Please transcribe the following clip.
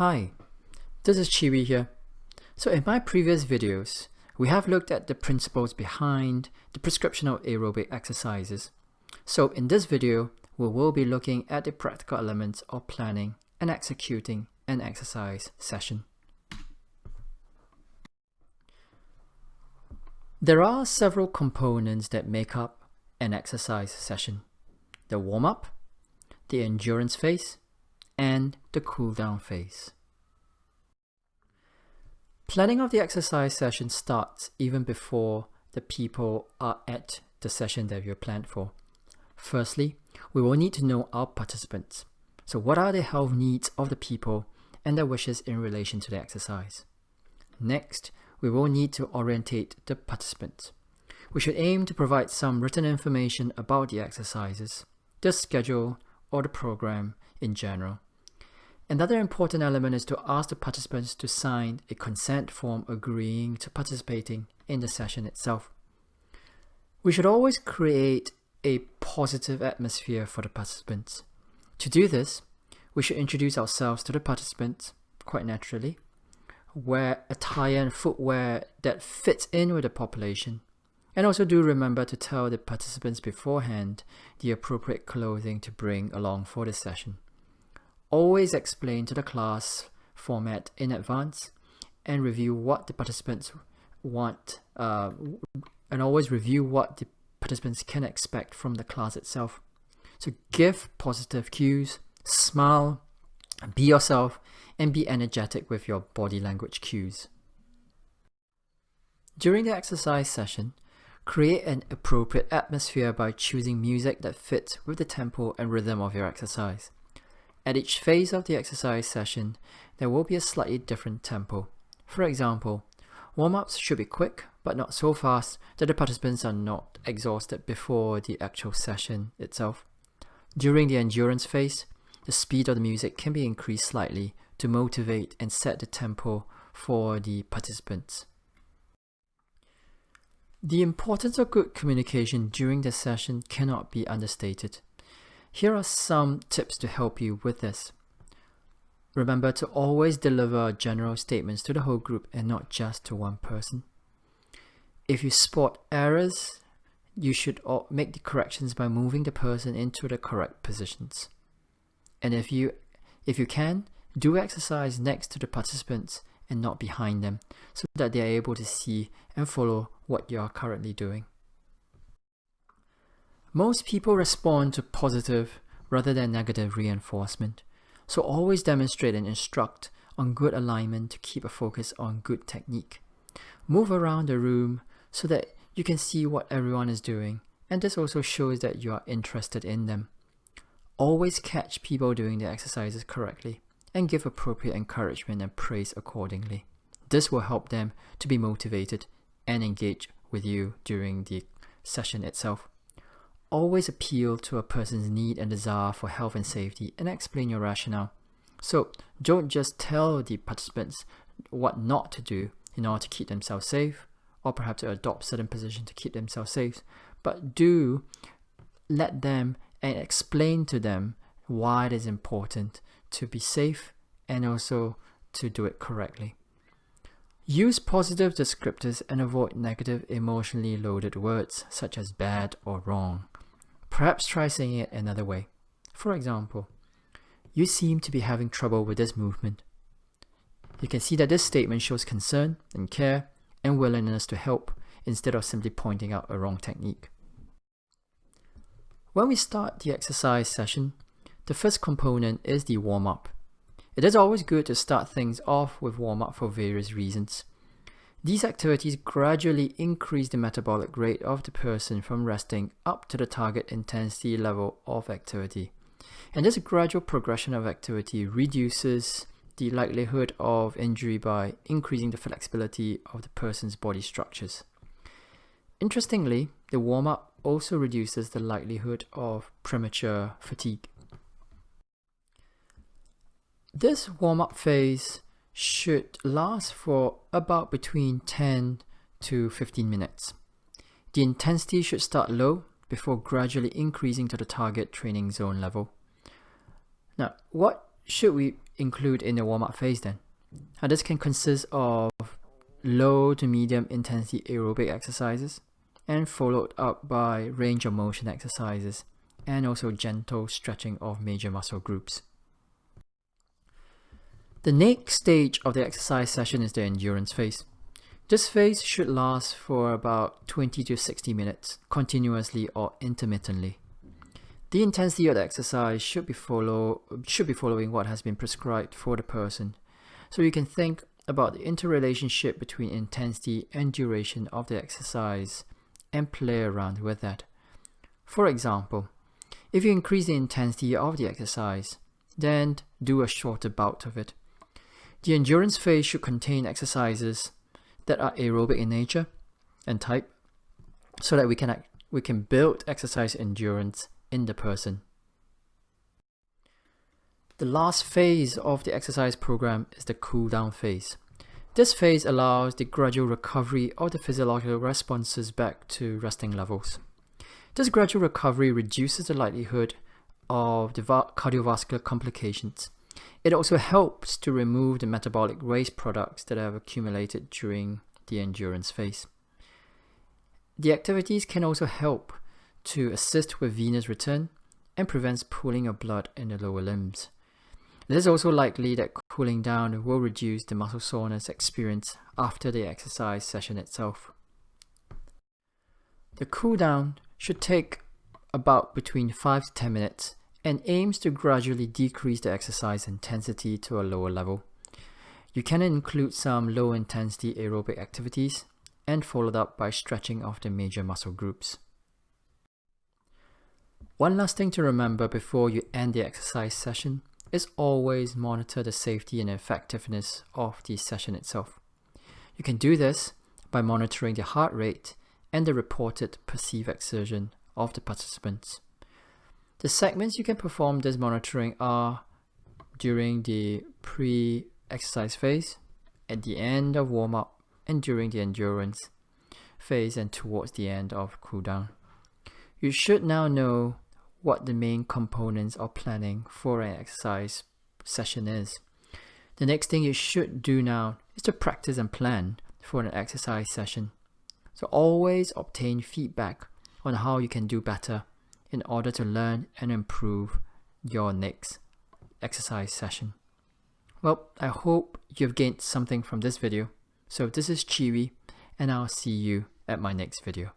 Hi, this is Chee-Wee here. So in my previous videos, we have looked at the principles behind the prescription of aerobic exercises. So in this video, we will be looking at the practical elements of planning and executing an exercise session. There are several components that make up an exercise session: the warm-up, the endurance phase, and the cool-down phase. Planning of the exercise session starts even before the people are at the session that you're planned for. Firstly, we will need to know our participants. So what are the health needs of the people and their wishes in relation to the exercise? Next, we will need to orientate the participants. We should aim to provide some written information about the exercises, the schedule, or the program in general. Another important element is to ask the participants to sign a consent form agreeing to participating in the session itself. We should always create a positive atmosphere for the participants. To do this, we should introduce ourselves to the participants quite naturally, wear attire and footwear that fits in with the population, and also do remember to tell the participants beforehand the appropriate clothing to bring along for the session. Always explain to the class format in advance and review what the participants want, and always review what the participants can expect from the class itself. So give positive cues, smile, be yourself, and be energetic with your body language cues. During the exercise session, create an appropriate atmosphere by choosing music that fits with the tempo and rhythm of your exercise. At each phase of the exercise session, there will be a slightly different tempo. For example, warm-ups should be quick, but not so fast that the participants are not exhausted before the actual session itself. During the endurance phase, the speed of the music can be increased slightly to motivate and set the tempo for the participants. The importance of good communication during the session cannot be understated. Here are some tips to help you with this. Remember to always deliver general statements to the whole group and not just to one person. If you spot errors, you should make the corrections by moving the person into the correct positions. And if you can, do exercise next to the participants and not behind them, so that they are able to see and follow what you are currently doing. Most people respond to positive rather than negative reinforcement, so always demonstrate and instruct on good alignment to keep a focus on good technique. Move around the room so that you can see what everyone is doing, and this also shows that you are interested in them. Always catch people doing the exercises correctly and give appropriate encouragement and praise accordingly. This will help them to be motivated and engage with you during the session itself. Always appeal to a person's need and desire for health and safety and explain your rationale. So don't just tell the participants what not to do in order to keep themselves safe, or perhaps to adopt certain positions to keep themselves safe, but do let them and explain to them why it is important to be safe and also to do it correctly. Use positive descriptors and avoid negative emotionally loaded words such as bad or wrong. Perhaps try saying it another way. For example, you seem to be having trouble with this movement. You can see that this statement shows concern and care and willingness to help instead of simply pointing out a wrong technique. When we start the exercise session, the first component is the warm-up. It is always good to start things off with warm-up for various reasons. These activities gradually increase the metabolic rate of the person from resting up to the target intensity level of activity. And this gradual progression of activity reduces the likelihood of injury by increasing the flexibility of the person's body structures. Interestingly, the warm-up also reduces the likelihood of premature fatigue. This warm-up phase should last for about between 10 to 15 minutes. The intensity should start low before gradually increasing to the target training zone level. Now, what should we include in the warm-up phase then? Now this can consist of low to medium intensity aerobic exercises and followed up by range of motion exercises and also gentle stretching of major muscle groups. The next stage of the exercise session is the endurance phase. This phase should last for about 20 to 60 minutes continuously or intermittently. The intensity of the exercise should be following what has been prescribed for the person. So you can think about the interrelationship between intensity and duration of the exercise and play around with that. For example, if you increase the intensity of the exercise, then do a shorter bout of it. The endurance phase should contain exercises that are aerobic in nature and type so that we can build exercise endurance in the person. The last phase of the exercise program is the cool down phase. This phase allows the gradual recovery of the physiological responses back to resting levels. This gradual recovery reduces the likelihood of the cardiovascular complications. It also helps to remove the metabolic waste products that have accumulated during the endurance phase. The activities can also help to assist with venous return and prevents pooling of blood in the lower limbs. It is also likely that cooling down will reduce the muscle soreness experienced after the exercise session itself. The cool down should take about between 5 to 10 minutes and aims to gradually decrease the exercise intensity to a lower level. You can include some low intensity aerobic activities and followed up by stretching of the major muscle groups. One last thing to remember before you end the exercise session is always monitor the safety and effectiveness of the session itself. You can do this by monitoring the heart rate and the reported perceived exertion of the participants. The segments you can perform this monitoring are during the pre-exercise phase, at the end of warm-up, and during the endurance phase and towards the end of cool-down. You should now know what the main components of planning for an exercise session is. The next thing you should do now is to practice and plan for an exercise session. So always obtain feedback on how you can do better in order to learn and improve your next exercise session. Well, I hope you've gained something from this video. So this is Chee-Wee, and I'll see you at my next video.